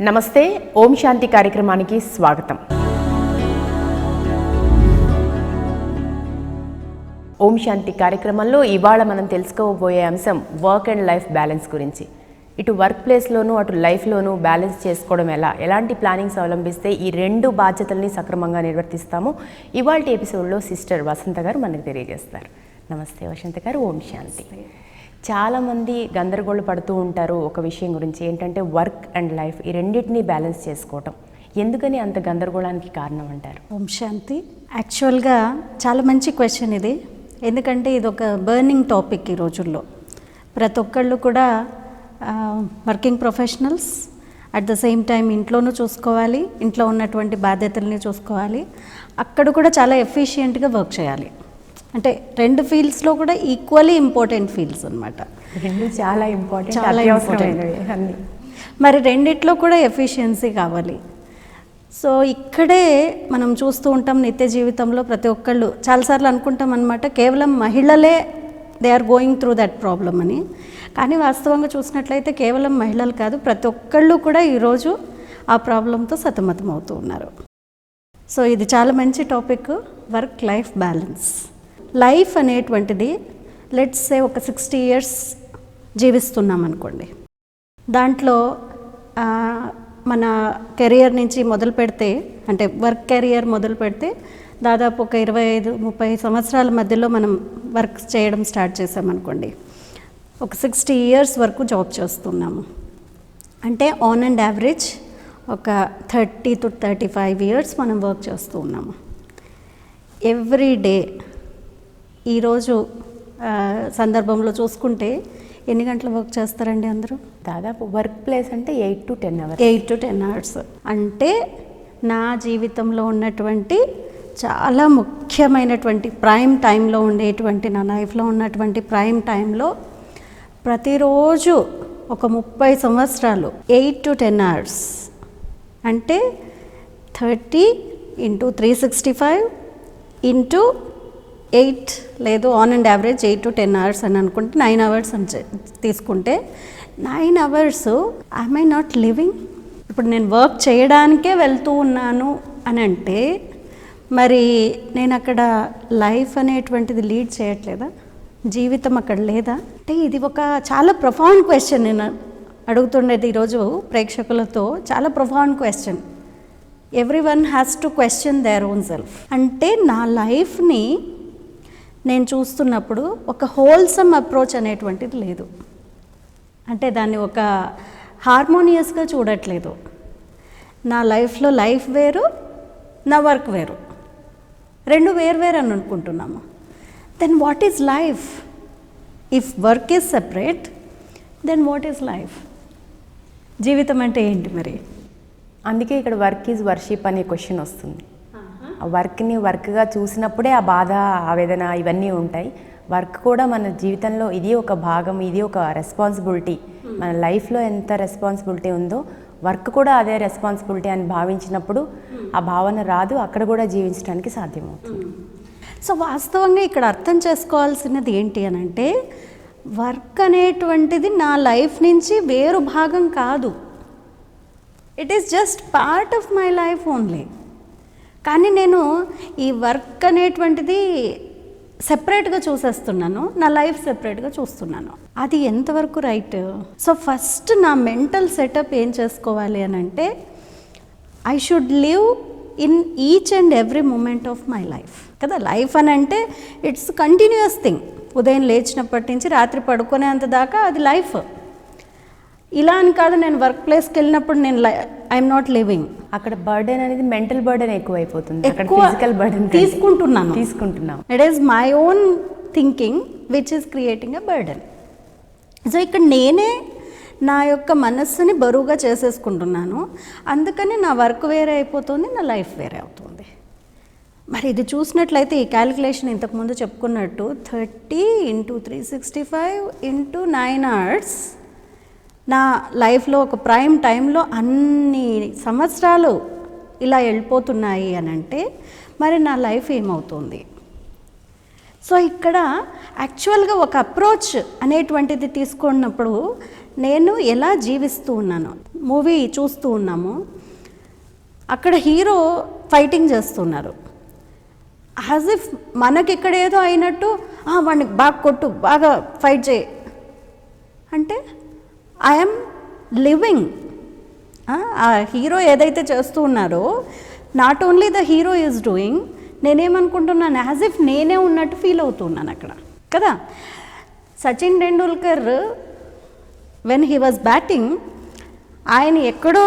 నమస్తే, ఓం శాంతి కార్యక్రమానికి స్వాగతం. ఓం శాంతి కార్యక్రమంలో ఇవాళ మనం తెలుసుకోబోయే అంశం వర్క్ అండ్ లైఫ్ బ్యాలెన్స్ గురించి. ఇటు వర్క్ ప్లేస్లోనూ అటు లైఫ్లోనూ బ్యాలెన్స్ చేసుకోవడం ఎలాంటి ప్లానింగ్స్ అవలంబిస్తే ఈ రెండు బాధ్యతల్ని సక్రమంగా నిర్వర్తిస్తామో ఇవాళ ఎపిసోడ్లో సిస్టర్ వసంత గారు మనకు తెలియజేస్తారు. నమస్తే వసంత గారు, ఓం శాంతి. చాలామంది గందరగోళ పడుతూ ఉంటారు ఒక విషయం గురించి, ఏంటంటే వర్క్ అండ్ లైఫ్ ఈ రెండింటినీ బ్యాలెన్స్ చేసుకోవటం. ఎందుకని అంత గందరగోళానికి కారణం అంటారు? ఓం శాంతి. యాక్చువల్గా చాలా మంచి క్వశ్చన్ ఇది. ఎందుకంటే ఇది ఒక బర్నింగ్ టాపిక్ ఈ రోజుల్లో. ప్రతి ఒక్కళ్ళు కూడా working professionals, at the same time ఇంట్లోనూ చూసుకోవాలి, ఇంట్లో ఉన్నటువంటి బాధ్యతల్ని చూసుకోవాలి, అక్కడ కూడా చాలా ఎఫిషియెంట్గా వర్క్ చేయాలి. అంటే రెండు ఫీల్డ్స్లో కూడా ఈక్వల్లీ ఇంపార్టెంట్ ఫీల్డ్స్ అనమాట. రెండు చాలా ఇంపార్టెంట్, చాలా ఇంపార్టెంట్. మరి రెండిట్లో కూడా ఎఫిషియన్సీ కావాలి. సో ఇక్కడే మనం చూస్తూ ఉంటాం నిత్య జీవితంలో ప్రతి ఒక్కళ్ళు చాలాసార్లు అనుకుంటాం అనమాట, కేవలం మహిళలే they are going through that problem అని. కానీ వాస్తవంగా చూసినట్లయితే కేవలం మహిళలు కాదు, ప్రతి ఒక్కళ్ళు కూడా ఈరోజు ఆ ప్రాబ్లంతో సతమతం అవుతూ ఉన్నారు. సో ఇది చాలా మంచి topic, work life balance. Life అనేటువంటిది లెట్స్ సే ఒక 60 years జీవిస్తున్నాం అనుకోండి. దాంట్లో మన కెరియర్ నుంచి మొదలు పెడితే, అంటే వర్క్ కెరియర్ మొదలు పెడితే దాదాపు ఒక 25-30 సంవత్సరాల మధ్యలో మనం వర్క్ చేయడం స్టార్ట్ చేసామనుకోండి. ఒక 60 years వరకు జాబ్ చేస్తున్నాము అంటే ఆన్ అండ్ యావరేజ్ ఒక 30 to 35 years మనం వర్క్ చేస్తూ ఉన్నాము. ఎవ్రీ డే ఈరోజు సందర్భంలో చూసుకుంటే ఎన్ని గంటలు వర్క్ చేస్తారండి అందరూ? దాదాపు వర్క్ ప్లేస్ అంటే 8 to 10 hours. 8 to 10 hours అంటే నా జీవితంలో ఉన్నటువంటి చాలా ముఖ్యమైనటువంటి ప్రైమ్ టైంలో ఉండేటువంటి, నా లైఫ్లో ఉన్నటువంటి ప్రైమ్ టైంలో ప్రతిరోజు ఒక 30 సంవత్సరాలు 8 to 10 hours అంటే 30 into 365 into 8 లేదు on and average 8 to 10 hours అని అనుకుంటే 9 hours అని తీసుకుంటే 9 hours ఐ నాట్ లివింగ్? ఇప్పుడు నేను వర్క్ చేయడానికే వెళ్తూ ఉన్నాను అని అంటే మరి నేను అక్కడ లైఫ్ అనేటువంటిది లీడ్ చేయట్లేదా? జీవితం అక్కడ లేదా? అంటే ఇది ఒక చాలా ప్రొఫౌండ్ క్వశ్చన్. నేను అడుగుతుండేది ఈరోజు ప్రేక్షకులతో, చాలా profound question. Everyone has to question their own self. అంటే నా లైఫ్ని నేను చూస్తున్నప్పుడు ఒక హోల్సమ్ అప్రోచ్ అనేటువంటిది లేదు. అంటే దాన్ని ఒక హార్మోనియస్గా చూడట్లేదు. నా లైఫ్లో లైఫ్ వేరు, నా వర్క్ వేరు, రెండు వేరు అని అనుకుంటున్నాము. Then what is life? If work is separate, then what is life? జీవితం అంటే ఏంటి మరి? అందుకే ఇక్కడ వర్క్ ఈజ్ వర్షిప్ అనే క్వశ్చన్ వస్తుంది. ఆ వర్క్ని వర్క్గా చూసినప్పుడే ఆ బాధ, ఆవేదన ఇవన్నీ ఉంటాయి. వర్క్ కూడా మన జీవితంలో ఇది ఒక భాగం, ఇది ఒక రెస్పాన్సిబిలిటీ. మన లైఫ్లో ఎంత రెస్పాన్సిబిలిటీ ఉందో వర్క్ కూడా అదే రెస్పాన్సిబిలిటీ అని భావించినప్పుడు ఆ భావన రాదు, అక్కడ కూడా జీవించడానికి సాధ్యమవుతుంది. సో వాస్తవంగా ఇక్కడ అర్థం చేసుకోవాల్సినది ఏంటి అని అంటే, వర్క్ అనేటువంటిది నా లైఫ్ నుంచి వేరు భాగం కాదు. It is just part of my life only. కానీ నేను ఈ వర్క్ అనేటువంటిది సెపరేట్గా చూసేస్తున్నాను, నా లైఫ్ సెపరేట్గా చూస్తున్నాను. అది ఎంతవరకు రైట్? సో ఫస్ట్ నా మెంటల్ సెటప్ ఏం చేసుకోవాలి అని అంటే, I should live in each and every moment of my life కదా. లైఫ్ అని అంటే ఇట్స్ కంటిన్యూస్ థింగ్. ఉదయం లేచినప్పటి నుంచి రాత్రి పడుకునేంత దాకా అది లైఫ్. ఇలా అని కాదు, నేను వర్క్ ప్లేస్కి వెళ్ళినప్పుడు నేను ఐఎమ్ నాట్ లివింగ్. అక్కడ బర్డెన్ అనేది మెంటల్ బర్డెన్ ఎక్కువైపోతుంది, ఫిజికల్ బర్డెన్ తీసుకుంటున్నాం. It is my own thinking which is creating a burden. So ఇక్కడ నేనే నా యొక్క మనస్సుని బరువుగా చేసేసుకుంటున్నాను. అందుకని నా వర్క్ వేరే అయిపోతుంది, నా లైఫ్ వేరే అవుతుంది. మరి ఇది చూసినట్లయితే ఈ క్యాలిక్యులేషన్ ఇంతకుముందు చెప్పుకున్నట్టు 30 into 365 into 9 hours నా లైఫ్లో ఒక ప్రైమ్ టైంలో అన్ని సంవత్సరాలు ఇలా వెళ్ళిపోతున్నాయి అని అంటే మరి నా లైఫ్ ఏమవుతుంది? సో ఇక్కడ యాక్చువల్గా ఒక అప్రోచ్ అనేటువంటిది తీసుకున్నప్పుడు నేను ఎలా జీవిస్తూ ఉన్నాను, మూవీ చూస్తూ ఉన్నాము. అక్కడ హీరో ఫైటింగ్ చేస్తున్నారు. యాజ్ ఇఫ్ మనకి ఇక్కడ ఏదో అయినట్టు వాడిని బాగా కొట్టు, బాగా ఫైట్ చేయి అంటే ఐఎమ్ లివింగ్. ఆ హీరో ఏదైతే చేస్తూ ఉన్నారో not only the hero is doing, నేనేమనుకుంటున్నాను యాజ్ ఇఫ్ నేనే ఉన్నట్టు ఫీల్ అవుతున్నాను అక్కడ కదా. Sachin Tendulkar when he was batting, ఆయన ఎక్కడో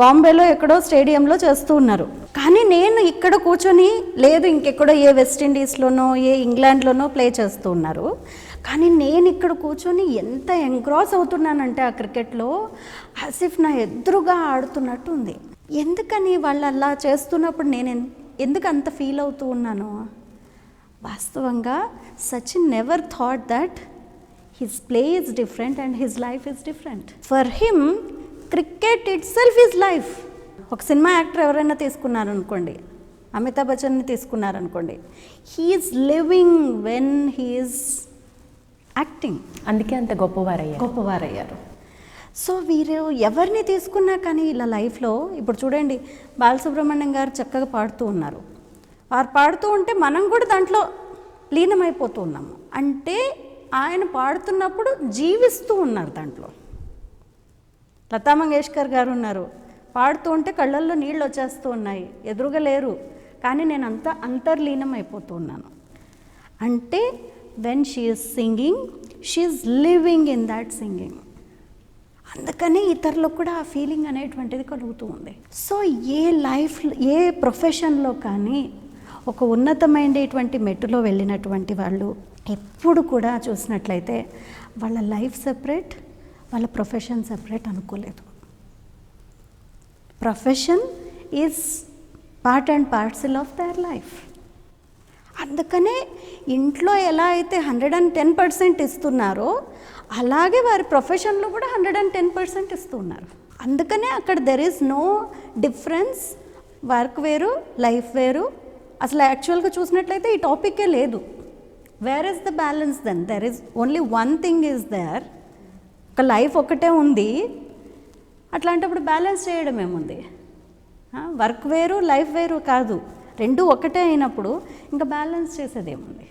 బాంబేలో ఎక్కడో స్టేడియంలో చేస్తూ ఉన్నారు. కానీ నేను ఇక్కడ కూర్చొని లేదు ఇంకెక్కడో ఏ వెస్టిండీస్లోనో ఏ ఇంగ్లాండ్లోనో ప్లే చేస్తూ ఉన్నారు. కానీ నేను ఇక్కడ కూర్చొని ఎంత ఎంగ్రాస్ అవుతున్నానంటే ఆ క్రికెట్లో యాజ్ ఇఫ్ నా ఎదురుగా ఆడుతున్నట్టు ఉంది. ఎందుకని వాళ్ళు అలా చేస్తున్నప్పుడు నేను ఎందుకు అంత ఫీల్ అవుతూ ఉన్నాను? వాస్తవంగా Sachin never thought that his play is different and his life is different. For him cricket itself is life. ఒక సినిమా యాక్టర్ ఎవరైనా తీసుకున్నారనుకోండి, అమితాబ్ బచ్చన్ని తీసుకున్నారనుకోండి, he is living when he is acting. అందుకే అంత గొప్పవారయ్యారు. సో వీరు ఎవరిని తీసుకున్నా కానీ ఇలా లైఫ్లో ఇప్పుడు చూడండి, బాలసుబ్రహ్మణ్యం గారు చక్కగా పాడుతూ ఉన్నారు. వారు పాడుతూ ఉంటే మనం కూడా దాంట్లో లీనమైపోతూ ఉన్నాము. అంటే ఆయన పాడుతున్నప్పుడు జీవిస్తూ ఉన్నారు దాంట్లో. లతా మంగేష్కర్ గారు ఉన్నారు, పాడుతూ ఉంటే కళ్ళల్లో నీళ్ళు వచ్చేస్తూ ఉన్నాయి, ఎదురుగా లేరు, కానీ నేను అంతర్లీనం అయిపోతూ ఉన్నాను. అంటే when she is singing, she is living in that singing. అందుకని ఇతరులకు కూడా ఆ ఫీలింగ్ అనేటువంటిది కలుగుతూ ఉంది. సో ఏ లైఫ్, ఏ ప్రొఫెషన్లో కానీ ఒక ఉన్నతమైనటువంటి మెట్టులో వెళ్ళినటువంటి వాళ్ళు ఎప్పుడు కూడా చూసినట్లయితే వాళ్ళ లైఫ్ సెపరేట్, వాళ్ళ ప్రొఫెషన్ సెపరేట్ అనుకోలేదు. Profession is part and parcel of their life. అందుకనే ఇంట్లో ఎలా అయితే 110% ఇస్తున్నారో అలాగే వారి ప్రొఫెషన్లో కూడా 110% ఇస్తున్నారు. అందుకనే అక్కడ there is no difference. Work వేరు, లైఫ్ వేరు. అసలు యాక్చువల్గా చూసినట్లయితే ఈ టాపికే లేదు. Where is the balance then? There is only one thing is there. ఒక లైఫ్ ఒకటే ఉంది, అట్లాంటప్పుడు బ్యాలెన్స్ చేయడం ఏముంది? వర్క్ వేరు, లైఫ్ వేరు కాదు, రెండు ఒకటే అయినప్పుడు ఇంకా బ్యాలెన్స్ చేసేది ఏముంది?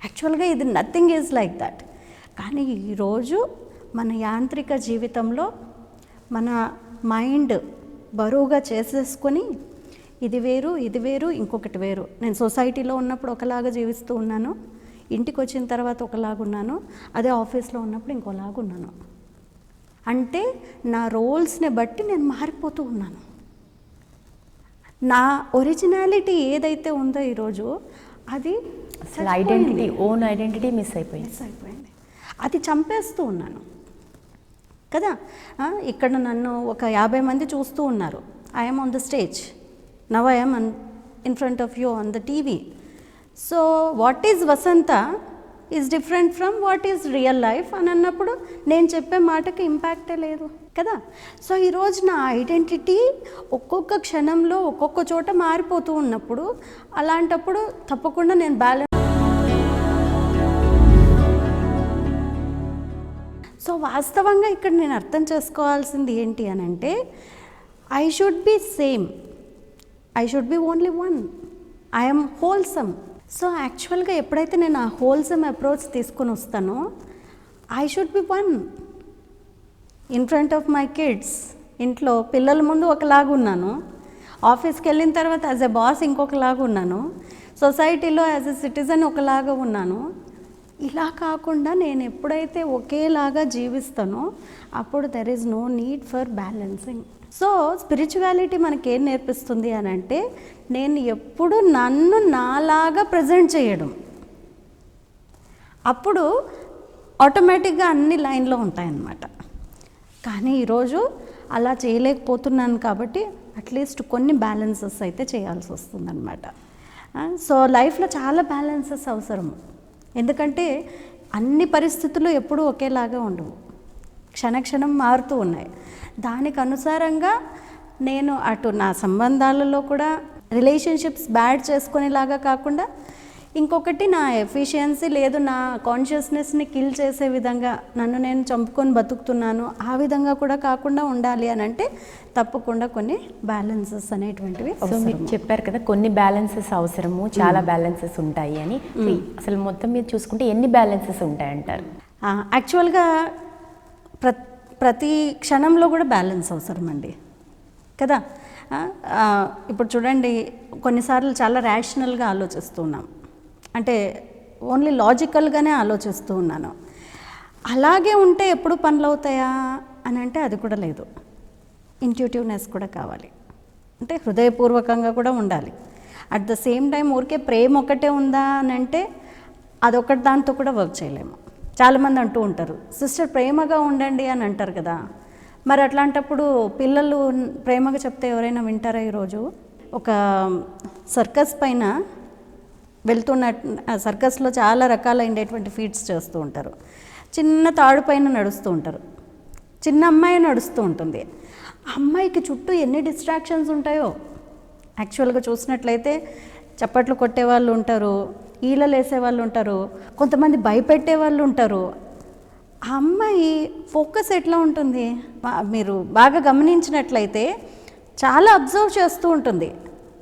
యాక్చువల్గా ఇది నథింగ్ ఈజ్ లైక్ దట్. కానీ ఈరోజు మన యాంత్రిక జీవితంలో మన మైండ్ బరువుగా చేసేసుకొని ఇది వేరు, ఇది వేరు, ఇంకొకటి వేరు. నేను సొసైటీలో ఉన్నప్పుడు ఒకలాగా జీవిస్తూ ఉన్నాను, ఇంటికి వచ్చిన తర్వాత ఒకలాగున్నాను, అదే ఆఫీస్లో ఉన్నప్పుడు ఇంకోలాగున్నాను. అంటే నా రోల్స్ని బట్టి నేను మారిపోతూ ఉన్నాను. నా ఒరిజినాలిటీ ఏదైతే ఉందో ఈరోజు అది ఐడెంటిటీ, ఓన్ ఐడెంటిటీ మిస్ అయిపోయింది. అది చంపేస్తూ ఉన్నాను కదా. ఇక్కడ నన్ను ఒక 50 మంది చూస్తూ ఉన్నారు. I'm on the stage, now I'm in front of you on the TV. So what is Vasantha is different from what is real life అని అన్నప్పుడు నేను చెప్పే మాటకి ఇంపాక్టే లేదు కదా. సో ఈరోజు నా ఐడెంటిటీ ఒక్కొక్క క్షణంలో ఒక్కొక్క చోట మారిపోతూ ఉన్నప్పుడు అలాంటప్పుడు తప్పకుండా నేను బ్యాలెన్స్. సో వాస్తవంగా ఇక్కడ నేను అర్థం చేసుకోవాల్సింది ఏంటి అని అంటే, I should be same, I should be only one, I'm wholesome. So యాక్చువల్గా ఎప్పుడైతే నేను ఆ హోల్సమ్ అప్రోచ్ తీసుకొని వస్తానో, I should be one in front of my kids. ఇంట్లో పిల్లల ముందు ఒకలాగా ఉన్నాను, ఆఫీస్కి వెళ్ళిన తర్వాత యాజ్ ఎ బాస్ ఇంకొకలాగా ఉన్నాను, సొసైటీలో యాజ్ ఎ సిటిజన్ ఒకలాగా ఉన్నాను. ఇలా కాకుండా నేను ఎప్పుడైతే ఒకేలాగా జీవిస్తానో అప్పుడు there is no need for balancing. So spirituality మనకేం నేర్పిస్తుంది అని అంటే, నేను ఎప్పుడు నన్ను నాలాగా ప్రజెంట్ చేయడం, అప్పుడు ఆటోమేటిక్గా అన్ని లైన్లో ఉంటాయన్నమాట. కానీ ఈరోజు అలా చేయలేకపోతున్నాను కాబట్టి అట్లీస్ట్ కొన్ని బ్యాలెన్సెస్ అయితే చేయాల్సి వస్తుందన్నమాట. సో లైఫ్లో చాలా బ్యాలెన్సెస్ అవసరం. ఎందుకంటే అన్ని పరిస్థితులు ఎప్పుడూ ఒకేలాగా ఉండవు, క్షణక్షణం మారుతూ ఉన్నాయి. దానికి అనుసారంగా నేను అటు నా సంబంధాలలో కూడా రిలేషన్షిప్స్ బ్యాడ్ చేసుకునేలాగా కాకుండా ఇంకొకటి నా ఎఫిషియన్సీ లేదు, నా కాన్షియస్నెస్ని కిల్ చేసే విధంగా నన్ను నేను చంపుకొని బతుకుతున్నాను, ఆ విధంగా కూడా కాకుండా ఉండాలి అని అంటే తప్పకుండా కొన్ని బ్యాలెన్సెస్ అనేటువంటివి సో మీరు చెప్పారు కదా కొన్ని బ్యాలెన్సెస్ అవసరము, చాలా బ్యాలెన్సెస్ ఉంటాయి అని. అసలు మొత్తం మీద చూసుకుంటే ఎన్ని బ్యాలెన్సెస్ ఉంటాయంటారు? యాక్చువల్గా ప్రతి క్షణంలో కూడా బ్యాలెన్స్ అవసరం అండి కదా. ఇప్పుడు చూడండి, కొన్నిసార్లు చాలా ర్యాషనల్గా ఆలోచిస్తున్నాం, అంటే ఓన్లీ లాజికల్గానే ఆలోచిస్తూ ఉన్నాను. అలాగే ఉంటే ఎప్పుడు పనులు అవుతాయా అని అంటే అది కూడా లేదు. ఇంట్యూటివ్నెస్ కూడా కావాలి, అంటే హృదయపూర్వకంగా కూడా ఉండాలి. అట్ ద సేమ్ టైం ఊరికే ప్రేమ ఒకటే ఉందా అని అంటే అదొకటి దాంతో కూడా వర్క్ చేయలేము. చాలామంది అంటూ ఉంటారు, సిస్టర్ ప్రేమగా ఉండండి అని అంటారు కదా. మరి అట్లాంటప్పుడు పిల్లలు ప్రేమగా చెప్తే ఎవరైనా వింటారా? ఈరోజు ఒక సర్కస్ పైన వెళ్తున్న, సర్కస్లో చాలా రకాలైనటువంటి ఫీట్స్ చేస్తూ ఉంటారు. చిన్న తాడు పైన నడుస్తూ ఉంటారు, చిన్న అమ్మాయి నడుస్తూ ఉంటుంది. ఆ అమ్మాయికి చుట్టూ ఎన్ని డిస్ట్రాక్షన్స్ ఉంటాయో. యాక్చువల్గా చూసినట్లయితే చప్పట్లు కొట్టే వాళ్ళు ఉంటారు, ఈలలు వేసే వాళ్ళు ఉంటారు, కొంతమంది భయపెట్టే వాళ్ళు ఉంటారు. ఆ అమ్మాయి ఫోకస్ ఎట్లా ఉంటుంది? మీరు బాగా గమనించినట్లయితే చాలా అబ్జర్వ్ చేస్తూ ఉంటుంది,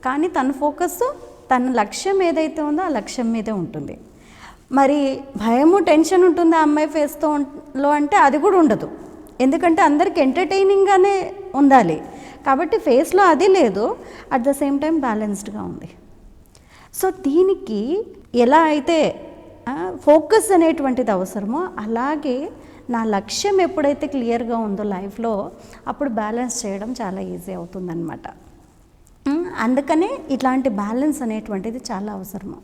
కానీ తన ఫోకస్ తన లక్ష్యం ఏదైతే ఉందో ఆ లక్ష్యం మీదే ఉంటుంది. మరి భయము, టెన్షన్ ఉంటుంది ఆ అమ్మాయి ఫేస్తో అంటే అది కూడా ఉండదు, ఎందుకంటే అందరికి ఎంటర్టైనింగ్గానే ఉండాలి కాబట్టి ఫేస్లో అది లేదు, అట్ ద సేమ్ టైం బ్యాలెన్స్డ్గా ఉంది. సో దీనికి ఎలా అయితే ఫోకస్ అనేటువంటిది అవసరమో అలాగే నా లక్ష్యం ఎప్పుడైతే క్లియర్గా ఉందో లైఫ్లో అప్పుడు బ్యాలెన్స్ చేయడం చాలా ఈజీ అవుతుందన్నమాట. అందుకనే ఇట్లాంటి బ్యాలెన్స్ అనేటువంటిది చాలా అవసరము.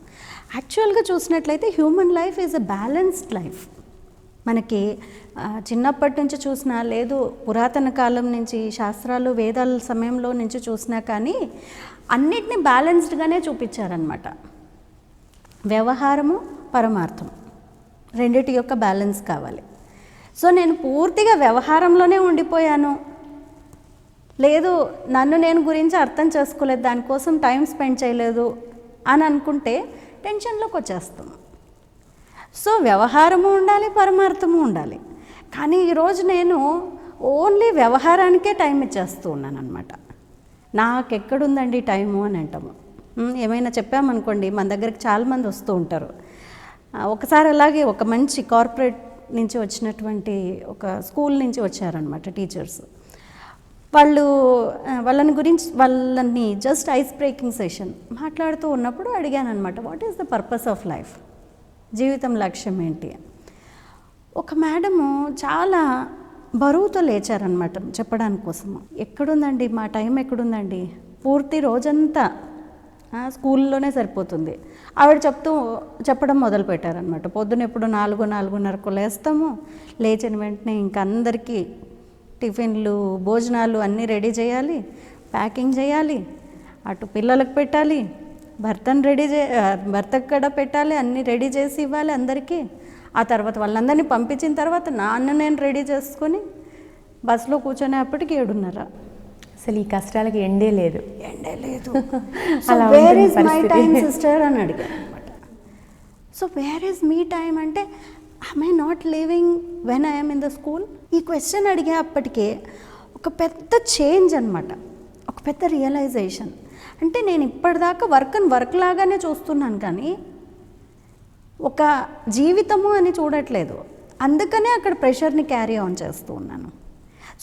యాక్చువల్గా చూసినట్లయితే human life is a balanced life. మనకి చిన్నప్పటి నుంచి చూసినా, లేదు పురాతన కాలం నుంచి శాస్త్రాలు వేదాల సమయంలో నుంచి చూసినా కానీ అన్నిటినీ బ్యాలెన్స్డ్గానే చూపించారనమాట. వ్యవహారము, పరమార్థం రెండిటి యొక్క బ్యాలెన్స్ కావాలి. సో నేను పూర్తిగా వ్యవహారంలోనే ఉండిపోయాను, లేదు నన్ను నేను గురించి అర్థం చేసుకోలేదు, దానికోసం టైం స్పెండ్ చేయలేదు అని అనుకుంటే టెన్షన్లోకి వచ్చేస్తాం. సో వ్యవహారము ఉండాలి, పరమార్థము ఉండాలి. కానీ ఈరోజు నేను ఓన్లీ వ్యవహారానికే టైం ఇచ్చేస్తూ ఉన్నాను అనమాట. నాకెక్కడుందండి టైము అని అంటాము. ఏమైనా చెప్పామనుకోండి, మన దగ్గరికి చాలామంది వస్తూ ఉంటారు. ఒకసారి అలాగే ఒక మంచి కార్పొరేట్ నుంచి వచ్చినటువంటి ఒక స్కూల్ నుంచి వచ్చారనమాట టీచర్స్. వాళ్ళని జస్ట్ ఐస్ బ్రేకింగ్ సెషన్ మాట్లాడుతూ ఉన్నప్పుడు అడిగాను అనమాట, what is the purpose of life, జీవితం లక్ష్యం ఏంటి? ఒక మేడము చాలా బరువుతో లేచారనమాట చెప్పడానికి కోసము. ఎక్కడుందండి మా టైం, ఎక్కడుందండి, పూర్తి రోజంతా స్కూల్లోనే సరిపోతుంది. ఆవిడ చెప్పడం మొదలుపెట్టారనమాట. పొద్దున ఎప్పుడు 4-4:30కు లేస్తాము, లేచిన వెంటనే ఇంకా అందరికీ టిఫిన్లు, భోజనాలు అన్నీ రెడీ చేయాలి, ప్యాకింగ్ చేయాలి, అటు పిల్లలకు పెట్టాలి, భర్తకు కూడా పెట్టాలి, అన్నీ రెడీ చేసి ఇవ్వాలి అందరికీ. ఆ తర్వాత వాళ్ళందరినీ పంపించిన తర్వాత నేను రెడీ చేసుకొని బస్సులో కూర్చొనేప్పటికి 7:30. అసలు ఈ కష్టాలకి ఎండే లేదు. So where is my time sister అని అడిగాను అనమాట. So where is me time అంటే am I not living when I am in the school? ఈ క్వశ్చన్ అడిగే అప్పటికే ఒక పెద్ద చేంజ్ అనమాట, ఒక పెద్ద రియలైజేషన్. అంటే నేను ఇప్పటిదాకా వర్క్ లాగానే చూస్తున్నాను కానీ ఒక జీవితము అని చూడట్లేదు. అందుకనే అక్కడ ప్రెషర్ని క్యారీ ఆన్ చేస్తూ ఉన్నాను.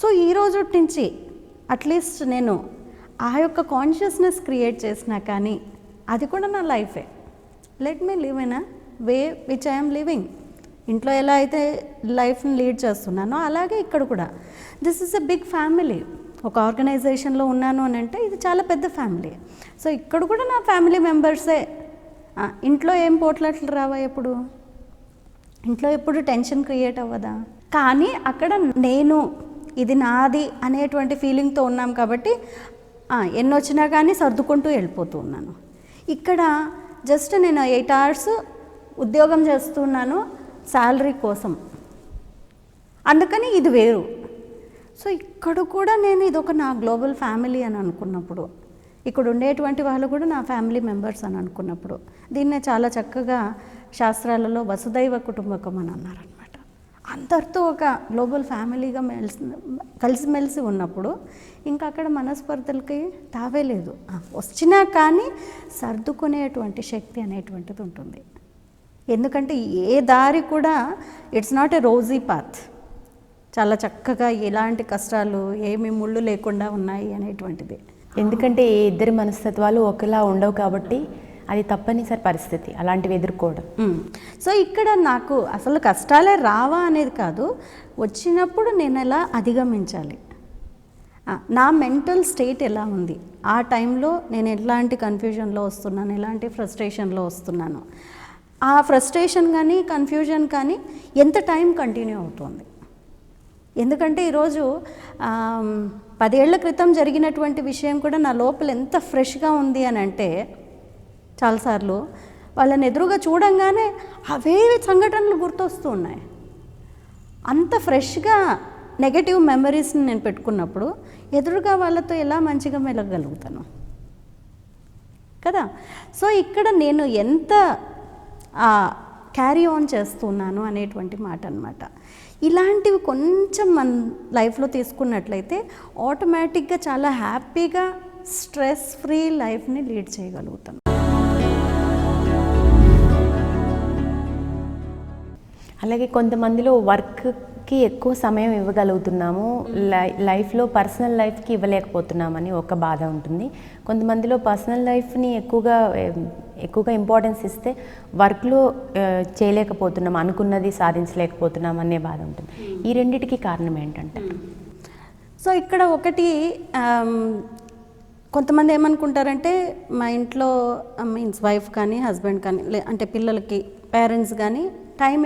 సో ఈ రోజు నుంచి అట్లీస్ట్ నేను ఆ యొక్క కాన్షియస్నెస్ క్రియేట్ చేసినా కానీ అది కూడా నా లైఫే. Let me live in a way which I'm living. ఇంట్లో ఎలా అయితే లైఫ్ని లీడ్ చేస్తున్నానో అలాగే ఇక్కడ కూడా. This is a big family. ఒక ఆర్గనైజేషన్లో ఉన్నాను అని అంటే ఇది చాలా పెద్ద ఫ్యామిలీ. సో ఇక్కడ కూడా నా ఫ్యామిలీ మెంబర్సే. ఇంట్లో ఏం పోట్లాట్లు రావా? ఇంట్లో ఎప్పుడు టెన్షన్ క్రియేట్ అవ్వదా? కానీ అక్కడ నేను ఇది నాది అనేటువంటి ఫీలింగ్తో ఉన్నాం కాబట్టి ఎన్నొచ్చినా కానీ సర్దుకుంటూ వెళ్ళిపోతూ ఉన్నాను. ఇక్కడ జస్ట్ నేను 8 hours ఉద్యోగం చేస్తున్నాను శాలరీ కోసం, అందుకని ఇది వేరు. సో ఇక్కడ కూడా నేను ఇదొక నా గ్లోబల్ ఫ్యామిలీ అని అనుకున్నప్పుడు ఇక్కడ ఉండేటువంటి వాళ్ళు కూడా నా ఫ్యామిలీ మెంబర్స్ అని అనుకున్నప్పుడు దీన్నే చాలా చక్కగా శాస్త్రాలలో వసుదైవ కుటుంబకం అని అన్నారనమాట. అందరితో ఒక గ్లోబల్ ఫ్యామిలీగా కలిసిమెలిసి ఉన్నప్పుడు ఇంకా అక్కడ మనస్పర్ధలకి తావే లేదు. వచ్చినా కానీ సర్దుకునేటువంటి శక్తి అనేటువంటిది ఉంటుంది. ఎందుకంటే ఏ దారి కూడా it's not a rosy path, చాలా చక్కగా ఎలాంటి కష్టాలు ఏమి ముళ్ళు లేకుండా ఉన్నాయి అనేటువంటిది. ఎందుకంటే ఏ ఇద్దరి మనస్తత్వాలు ఒకేలా ఉండవు కాబట్టి అది తప్పనిసరి పరిస్థితి అలాంటివి ఎదుర్కోవడం. సో ఇక్కడ నాకు అసలు కష్టాలే రావా అనేది కాదు, వచ్చినప్పుడు నేను ఎలా అధిగమించాలి, నా మెంటల్ స్టేట్ ఎలా ఉంది, ఆ టైంలో నేను ఎలాంటి కన్ఫ్యూజన్లో వస్తున్నాను, ఎలాంటి ఫ్రస్ట్రేషన్లో వస్తున్నాను, ఆ ఫ్రస్ట్రేషన్ కానీ కన్ఫ్యూజన్ కానీ ఎంత టైం కంటిన్యూ అవుతుంది. ఎందుకంటే ఈరోజు 10 ఏళ్ల క్రితం జరిగినటువంటి విషయం కూడా నా లోపల ఎంత ఫ్రెష్గా ఉంది అని అంటే చాలాసార్లు వాళ్ళని ఎదురుగా చూడంగానే అవే సంఘటనలు గుర్తొస్తూ ఉన్నాయి. అంత ఫ్రెష్గా నెగటివ్ మెమరీస్ని నేను పెట్టుకున్నప్పుడు ఎదురుగా వాళ్ళతో ఎలా మంచిగా మెలగలుగుతాను కదా. సో ఇక్కడ నేను ఎంత క్యారీ ఆన్ చేస్తున్నాను అనేటువంటి మాట అన్నమాట. ఇలాంటివి కొంచెం మన లైఫ్లో తీసుకున్నట్లయితే ఆటోమేటిక్గా చాలా హ్యాపీగా స్ట్రెస్ ఫ్రీ లైఫ్ని లీడ్ చేయగలుగుతాం. అలాగే కొంతమందిలో వర్క్కి ఎక్కువ సమయం ఇవ్వగలుగుతున్నాము, లైఫ్లో పర్సనల్ లైఫ్కి ఇవ్వలేకపోతున్నామని ఒక బాధ ఉంటుంది. కొంతమందిలో పర్సనల్ లైఫ్ని ఎక్కువగా ఇంపార్టెన్స్ ఇస్తే వర్క్లో చేయలేకపోతున్నాం, అనుకున్నది సాధించలేకపోతున్నాం అనే బాధ ఉంటుంది. ఈ రెండిటికి కారణం ఏంటంటే సో ఇక్కడ ఒకటి కొంతమంది ఏమనుకుంటారంటే మా ఇంట్లో మీన్స్ వైఫ్ కానీ హస్బెండ్ కానీ అంటే పిల్లలకి పేరెంట్స్ కానీ టైం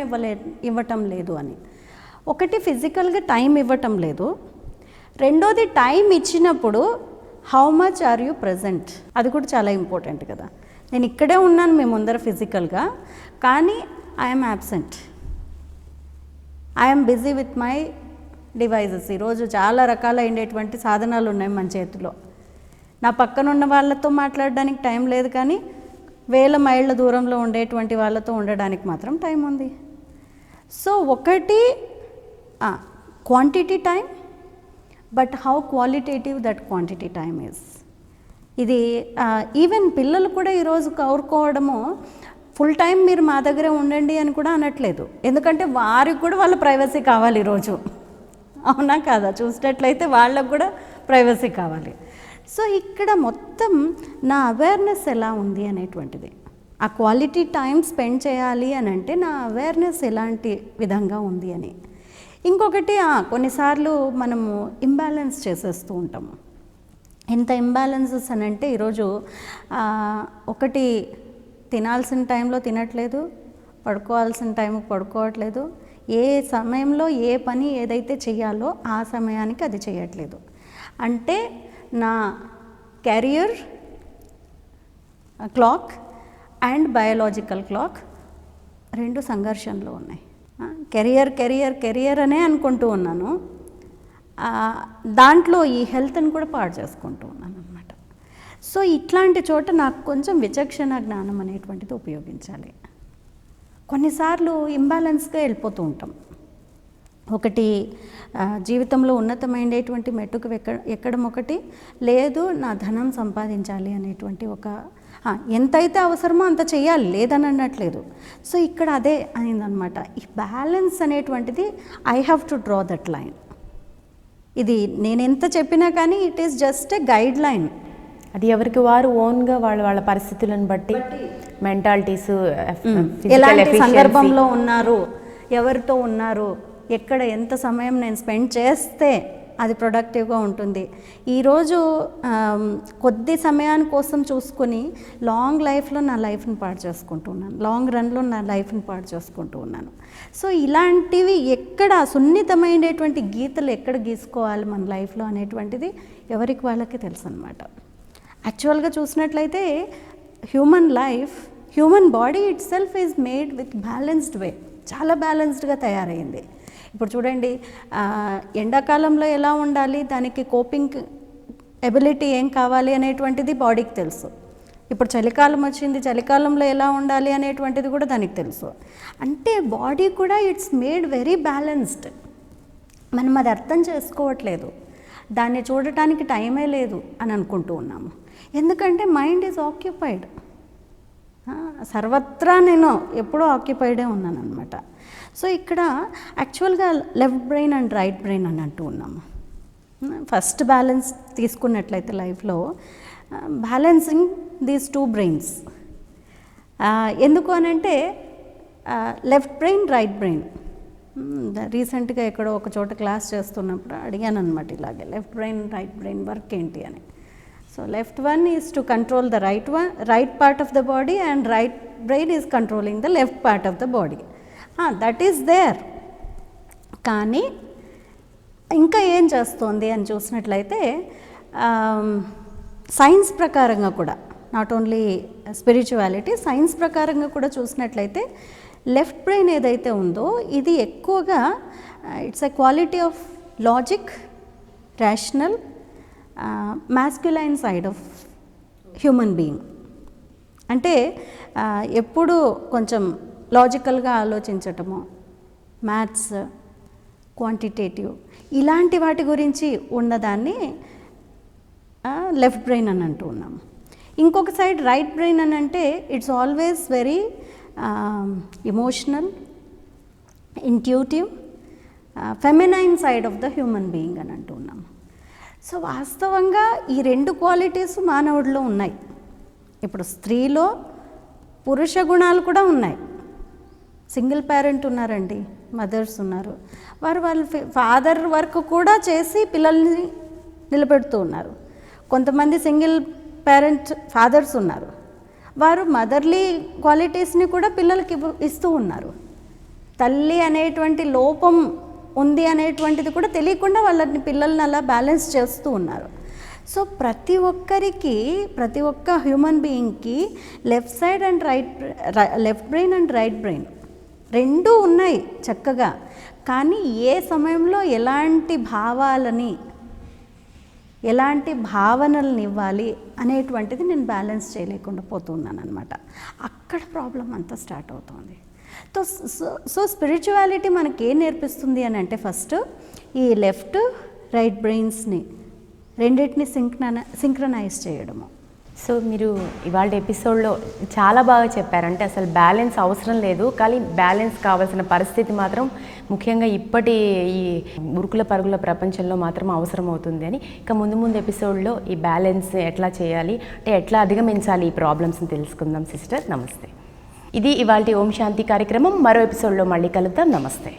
ఇవ్వటం లేదు అని. ఒకటి ఫిజికల్గా టైం ఇవ్వటం లేదు, రెండోది టైం ఇచ్చినప్పుడు how much are you present, అది కూడా చాలా ఇంపార్టెంట్ కదా. నేను ఇక్కడే ఉన్నాను మీ ముందర ఫిజికల్గా, కానీ I'm absent, I'm busy with my devices. ఈరోజు చాలా రకాలైనటువంటి సాధనాలు ఉన్నాయి మన చేతిలో. నా పక్కన ఉన్న వాళ్ళతో మాట్లాడడానికి టైం లేదు, కానీ వేల మైళ్ళ దూరంలో ఉండేటువంటి వాళ్ళతో ఉండడానికి మాత్రం టైం ఉంది. సో ఒకటి quantity time, but how qualitative that quantity time is. ఇది ఈవెన్ పిల్లలు కూడా ఈరోజు కోరుకోవడము ఫుల్ టైం మీరు మా దగ్గర ఉండండి అని కూడా అనట్లేదు. ఎందుకంటే వారికి కూడా వాళ్ళ ప్రైవసీ కావాలి ఈరోజు, అవునా కాదా? చూసినట్లయితే వాళ్ళకు కూడా ప్రైవసీ కావాలి. సో ఇక్కడ మొత్తం నా అవేర్నెస్ ఎలా ఉంది అనేటువంటిది, ఆ క్వాలిటీ టైం స్పెండ్ చేయాలి అని అంటే నా అవేర్నెస్ ఎలాంటి విధంగా ఉంది అని. ఇంకొకటి కొన్నిసార్లు మనము ఇంబ్యాలెన్స్ చేసేస్తూ ఉంటాము. ఎంత ఇంబ్యాలెన్సెస్ అని అంటే ఈరోజు ఒకటి తినాల్సిన టైంలో తినట్లేదు, పడుకోవాల్సిన టైంకి పడుకోవట్లేదు, ఏ సమయంలో ఏ పని ఏదైతే చేయాలో ఆ సమయానికి అది చేయట్లేదు. అంటే నా career clock and biological clock రెండు సంఘర్షణలో ఉన్నాయి. కెరియర్ కెరియర్ కెరియర్ అనే అనుకుంటూ ఉన్నాను, దాంట్లో ఈ హెల్త్ని కూడా పాడు చేసుకుంటూ ఉన్నాను అనమాట. సో ఇట్లాంటి చోట నాకు కొంచెం విచక్షణ జ్ఞానం అనేటువంటిది ఉపయోగించాలి. కొన్నిసార్లు ఇంబ్యాలెన్స్గా వెళ్ళిపోతూ ఉంటాం. ఒకటి జీవితంలో ఉన్నతమైనటువంటి మెట్టుకు ఎక్కడం ఒకటి, లేదు నా ధనం సంపాదించాలి అనేటువంటి ఒక ఎంతైతే అవసరమో అంత చేయాలి, లేదని అనట్లేదు. సో ఇక్కడ అదే అయిందనమాట. ఈ బ్యాలెన్స్ అనేటువంటిది I have to draw that line. ఇది నేను ఎంత చెప్పినా కానీ it is just a guide line. అది ఎవరికి వారు ఓన్గా వాళ్ళ పరిస్థితులను బట్టి మెంటాలిటీస్, ఎలాంటి సందర్భంలో ఉన్నారు, ఎవరితో ఉన్నారు, ఎక్కడ ఎంత సమయం నేను స్పెండ్ చేస్తే అది ప్రొడక్టివ్గా ఉంటుంది. ఈరోజు కొద్ది సమయాని కోసం చూసుకొని లాంగ్ లైఫ్లో నా లైఫ్ని పాడు చేసుకుంటూ ఉన్నాను, లాంగ్ రన్లో నా లైఫ్ని పాడు చేసుకుంటూ ఉన్నాను. సో ఇలాంటివి ఎక్కడ సున్నితమైనటువంటి గీతలు ఎక్కడ గీసుకోవాలి మన లైఫ్లో అనేటువంటిది ఎవరికి వాళ్ళకి తెలుసు అనమాట. యాక్చువల్గా చూసినట్లయితే human body itself is made with balanced way, చాలా బ్యాలెన్స్డ్గా తయారైంది. ఇప్పుడు చూడండి, ఎండాకాలంలో ఎలా ఉండాలి, దానికి కోపింగ్ ఎబిలిటీ ఏం కావాలి అనేటువంటిది బాడీకి తెలుసు. ఇప్పుడు చలికాలం వచ్చింది, చలికాలంలో ఎలా ఉండాలి అనేటువంటిది కూడా దానికి తెలుసు. అంటే బాడీ కూడా ఇట్స్ మేడ్ వెరీ బ్యాలెన్స్డ్. మనం అది అర్థం చేసుకోవట్లేదు, దాన్ని చూడటానికి టైమే లేదు అని అనుకుంటూ ఉన్నాము. ఎందుకంటే మైండ్ ఈజ్ ఆక్యుపైడ్. సర్వత్రా నేను ఎప్పుడూ ఆక్యుపైడే ఉన్నాను అనమాట. సో ఇక్కడ యాక్చువల్గా left brain and right brain అని అంటూ ఉన్నాము. ఫస్ట్ బ్యాలెన్స్ తీసుకున్నట్లయితే లైఫ్లో బ్యాలెన్సింగ్ దీస్ టూ బ్రెయిన్స్. ఎందుకు అనంటే లెఫ్ట్ బ్రెయిన్, రైట్ బ్రెయిన్. రీసెంట్గా ఎక్కడో ఒక చోట క్లాస్ చేస్తున్నప్పుడు అడిగాను అనమాట ఇలాగే, left brain right brain work ఏంటి అని. So left one is to control the right part of the body and right brain is controlling the left part of the body. That is there. కానీ ఇంకా ఏం చేస్తోంది అని చూసినట్లయితే science ప్రకారంగా కూడా, నాట్ ఓన్లీ స్పిరిచువాలిటీ, సైన్స్ ప్రకారంగా కూడా చూసినట్లయితే లెఫ్ట్ బ్రెయిన్ ఏదైతే ఉందో ఇది ఎక్కువగా it's a quality of logic, rational, masculine side of human being. అంటే ఎప్పుడు కొంచెం లాజికల్గా ఆలోచించటము, మ్యాథ్స్, క్వాంటిటేటివ్ ఇలాంటి వాటి గురించి ఉన్నదాన్ని లెఫ్ట్ బ్రెయిన్ అని అంటూ ఉన్నాము. ఇంకొక సైడ్ రైట్ బ్రెయిన్ అని అంటే it's always very emotional, intuitive, feminine side of the human being అని అంటూ ఉన్నాము. సో వాస్తవంగా ఈ రెండు క్వాలిటీస్ మానవుడిలో ఉన్నాయి. ఇప్పుడు స్త్రీలో పురుష గుణాలు కూడా ఉన్నాయి. సింగిల్ పేరెంట్ ఉన్నారండి, మదర్స్ ఉన్నారు, వాళ్ళ ఫాదర్ వర్క్ కూడా చేసి పిల్లల్ని నిలబెడుతూ ఉన్నారు. కొంతమంది సింగిల్ పేరెంట్ ఫాదర్స్ ఉన్నారు, వారు మదర్లీ క్వాలిటీస్ని కూడా పిల్లలకి ఇస్తూ ఉన్నారు. తల్లి అనేటువంటి లోపం ఉంది అనేటువంటిది కూడా తెలియకుండా వాళ్ళని పిల్లల్ని అలా బ్యాలెన్స్ చేస్తూ ఉన్నారు. సో ప్రతి ఒక్క హ్యూమన్ బీయింగ్కి left side and left brain and right brain రెండూ ఉన్నాయి చక్కగా. కానీ ఏ సమయంలో ఎలాంటి భావనల్ని ఇవ్వాలి అనేటువంటిది నేను బ్యాలెన్స్ చేయలేకుండా పోతున్నాను అనమాట. అక్కడ ప్రాబ్లం అంతా స్టార్ట్ అవుతుంది. సో స్పిరిచువాలిటీ మనకి ఏం నేర్పిస్తుంది అని అంటే, ఫస్ట్ ఈ లెఫ్ట్ రైట్ బ్రెయిన్స్ని రెండింటిని సింక్రనైజ్ చేయడము. సో మీరు ఇవాళ ఎపిసోడ్లో చాలా బాగా చెప్పారంటే అసలు బ్యాలెన్స్ అవసరం లేదు, కానీ బ్యాలెన్స్ కావాల్సిన పరిస్థితి మాత్రం ముఖ్యంగా ఇప్పటి ఈ ఉరుకుల పరుగుల ప్రపంచంలో మాత్రం అవసరం అవుతుంది అని. ఇక ముందు ఎపిసోడ్లో ఈ బ్యాలెన్స్ ఎట్లా చేయాలి, అంటే ఎట్లా అధిగమించాలి ఈ ప్రాబ్లమ్స్ని తెలుసుకుందాం. సిస్టర్ నమస్తే. ఇది ఇవాల్టి ఓం శాంతి కార్యక్రమం. మరో ఎపిసోడ్లో మళ్ళీ కలుద్దాం. నమస్తే.